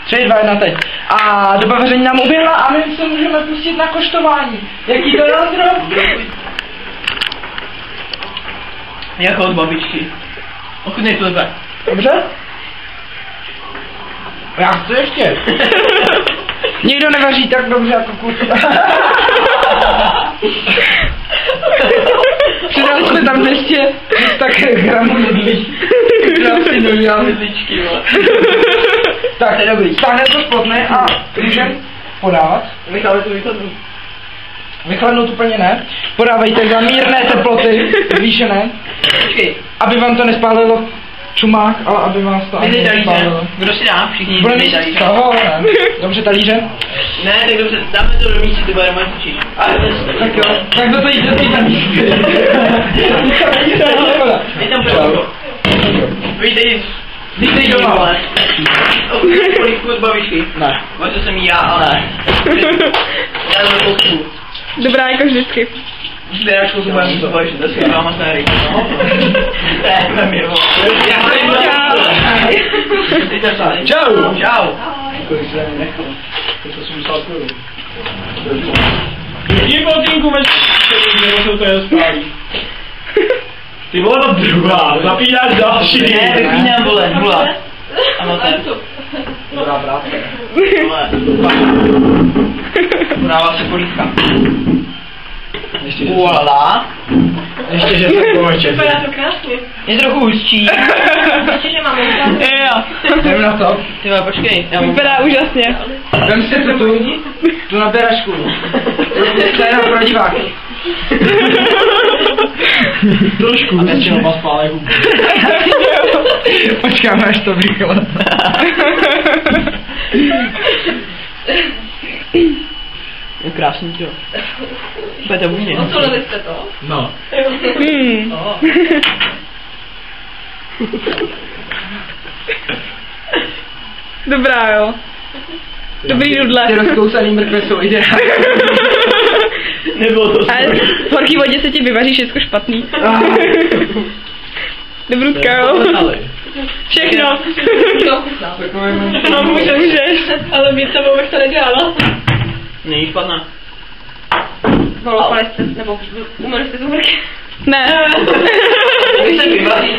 3, 2, 1, teď. A doba vaření nám uběhla a my se můžeme pustit na koštování. Jaký to je, Ondro? Jako od babičky. Ochutnej to zde. Dobře? Já chci ještě. Nikdo nevaří tak dobře jako kurva. Přidali jsme tam 200 gramů mydlí. Já si neměla mydličky, vole. Tak, to je dobrý. Stáhne to spodne a můžem podávat. Necháme to vychladnout. Vychladnout úplně ne. Podávejte za mírné teploty, zvýšené. Počkej. Aby vám to nespálilo čumák, ale aby vás to ani nespálilo. Kdo si dá? Všichni Budeme mít talíře. toho, ne? Dobře, talíře? Ne, tak dobře, dáme to do místě, to bude romantičí. Tak jo, tak do toho jde do té místě. Je tam první. Vítej doma. Polívku od babičky. Ne. Vařil jsem jí já, ale ne. Já jsem polívku. Dobrá jako vždycky. Sběračku se budeme mít společně, to si mám amatéry. Ne, mi ho. Čau. Čau. Kolik se mi nechal? To jsem musel korun. Jaký bodinku nebo se to je spálí? Ty vole, to druhá, zapínáš další. Ne, vypínám, vole, nula. Amatér. Dobrá práce. Vole. Podává se polívka. Ještě, že Uala. Ještě, že se kovače. Vypadá to krásně. Je trochu hustší. Ještě, že máme úžasně. Jo. Jdem na to. Ty vole, počkej. Já mám... Vypadá úžasně. Vem si tu naběračku. To je jenom pro diváky. Trošku hustší oba spálej hubu. Počkáme, až to vychlad. Je krásný, jo. Bude to vůně. Osolili jste to? No. Dobrá, jo. Dobrý nudle. Ty rozkousaný mrkve jsou ideální. Nebylo to Ale v horký vodě se ti vyvaří všechno špatný. Dobrutka, jo. Všechno. No, můžeš. Ale být tebou bych to nedělala. Není špatná. Volopali jste, nebo uměli jste z umrky? Ne. Vy se vyvaří.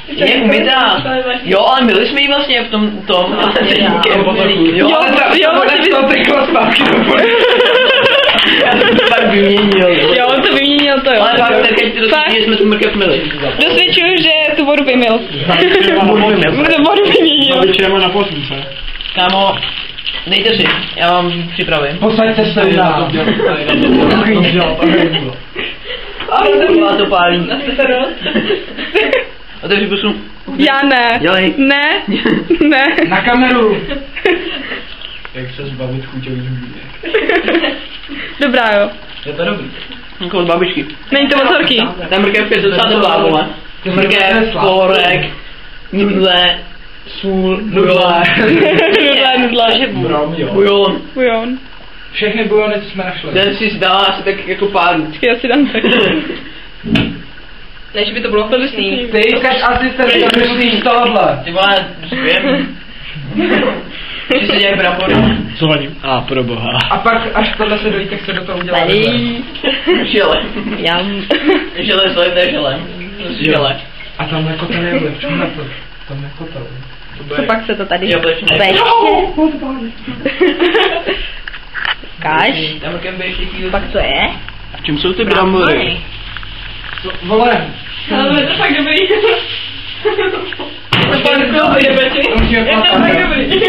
Je umytá. Jo, ale měli jsme ji vlastně v tom Jo, to teklo zpátky do vody. Já jsem to tak vyměnil. Jo, on to vyměnil, to jo. Ale fakt, teď to dosvědčuje, že jsme tu mrkev myli. Dosvědčuju, že tu vodu vymyl. Zabičujeme Vodu vyměnil. na posmíce. Kámo, dejte si, já vám připravím. Posaďte se u nás. Kurva to pálí. Otevři pusu. Já ne. Dělej. Ne. Ne. Na kameru. Jak se zbavit chuťových hubínek. Dobrá, jo. Je to dobrý. Jako od babičky. Není to moc horký. Ta mrkev je docela dobrá, vole. Mrkev, korek, nudle, sůl, nudle. Nudle. Bujon. Bujon. Všechny bujony, co jsme našli. Ten si dala asi tak jako pár. Já si dám tak. Než by to bylo hnusný. Ty jsi asistent, to myslíš tohle. Ty vole, zpěm. Ty se dělají brambory. Co vadím? A pro boha. A pak, až tohle se dojí, tak se do toho udělá. Žele. Jam. Žele, sledné žele. Žele. A tam jako to nebude, v čem na to? Tam jako to. Co pak se to tady Jablečné. peče? Káš? Tam mrkev běž chvíli. Pak co je? V čem jsou ty brambory? Vole. Ale to fakt dobrý. To fakt dobrý. Je to fakt dobrý.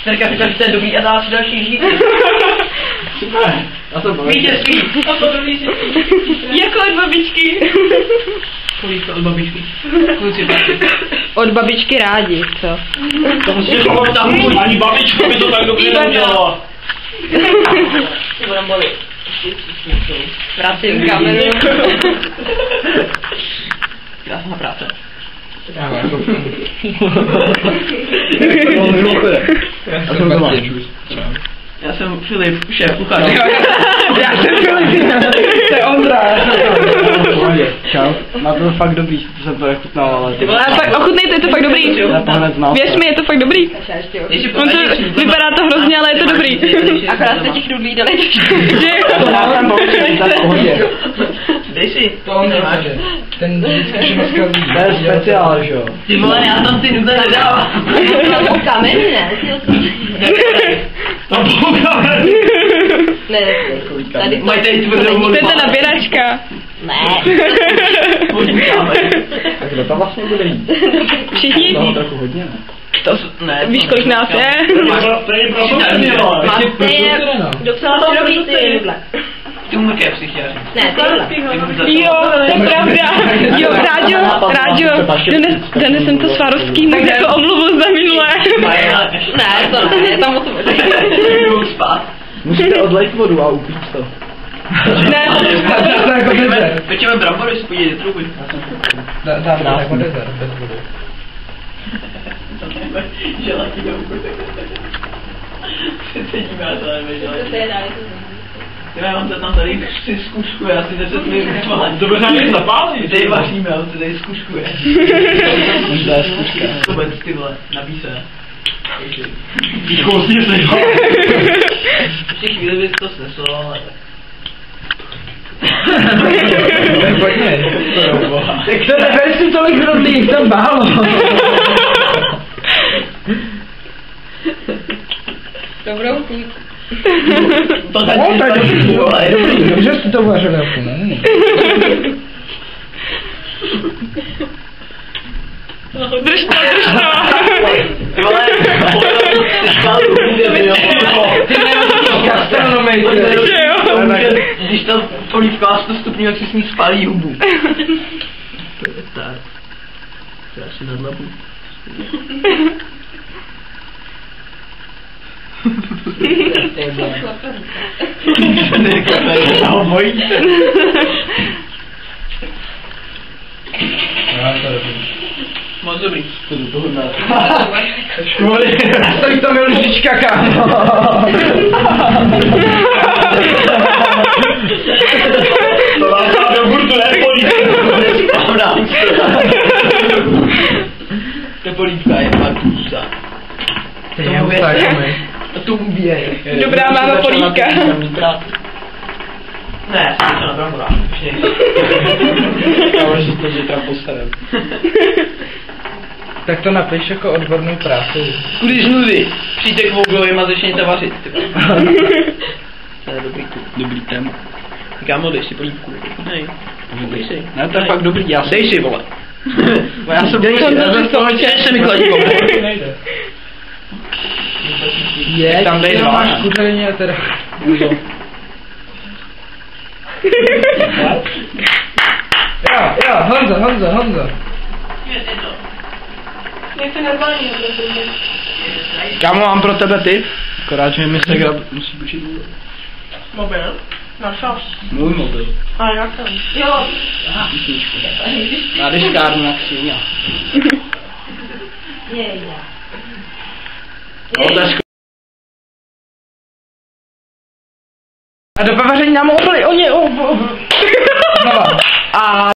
Terka říkala, že to je dobrý a dá si další říky. Super. Vítězství. A potom jako od babičky. Kolik to od babičky? Kluci, Od babičky rádi, co? Ani babička by to tak dobře neudělala. ty brambory. Vrátím kameru. Krásná práce. Já jsem Já jsem Filip, šéf kuchař. Já jsem Filip, Na to fakt dobrý, to jsem to nechutnal, ale... Ty vole, Ale fakt ochutnejte, je to fakt dobrý. Já to hned znal. Věř mi, je to fakt dobrý. On to, vypadá to hrozně, ale je to dobrý. Akorát jste těch rudlí dali. Že jo? Já jsem poučený, tak v pohodě. Dej si. To on nemáš. Ten vždycky všechno zkazí. To je speciál, že jo? Ty vole, já tam ty nudle nedávám. To kameny, ne? To poukáme. Ne, tady to... Mají tady tvrdou To je ta nabíračka. Ne. Tak kdo to vlastně bude jít? Všichni? Toho trochu hodně, ne? Ne, Víš, kolik nás je? To je pro sousední, vole. To je docela dobrý ty rudle. Ty umrkev si chtěla říct. Ne, ty Jo, to je pravda. Jo, Ráďo, dones jsem to Svarovským tak jako omluvu za minulé. Ne, to ne, tam o to Jdou spát. Musíte odlejt vodu a upít to. Ne, Pečeme brambory, si podívej do truby. Dáme jako dezert, bez vody. Želatí do sedíme a to nevím, želatí. Já mám to tam tady si zkuškuje, asi 10 minut. To by nám něco zapálí. Tady vaříme, ale to tady zkuškuje. To je zkuška. Vůbec ty vole, nabíj se. Kousni si. Ještě chvíli bys to sneslo, ale... Pojďme. Tak to neber si tolik rudlí, jich tam málo. Dobrou chuť. To tady vole, je dobrý. Dobře jsi to uvařil, jako ne? drž to. Ty vole, ty spálu bude, jo. Gastronomej, Že jo? Když ta polívka má 100 stupňů, jak si s ní spálí hubu. To je tak. Já si nadlapu. Moc dobrý. To do toho dá. Stojí tam je lžička, kámo. To vám dá do burtu, ne polívka. Ta polívka je fakt hustá. To ubíje. Dobrá máma polívka. Ne, jsem to na brambora. Ale že to zítra postarám. Tak to napiš jako odbornou práci. Když nudy, přijďte k Voglovým a začněte vařit. To je dobrý kluk. Dobrý téma. Kámo, dej si polívku. Nej, dej si. Ne, to je fakt dobrý, já Dej si, vole. Já jsem Dej se mi kladívko. Nejde. Je, tam dej dva. Máš kuřelně a teda. Jo, Honzo. Něco normální. Kámo, mám pro tebe tip. Akorát, že mi Instagram musí počít vodu. Mobil. Našel. Můj mobil. Ale jak to? Jo. Na diskárnu na kříně. A do pevaření nám obyli, oni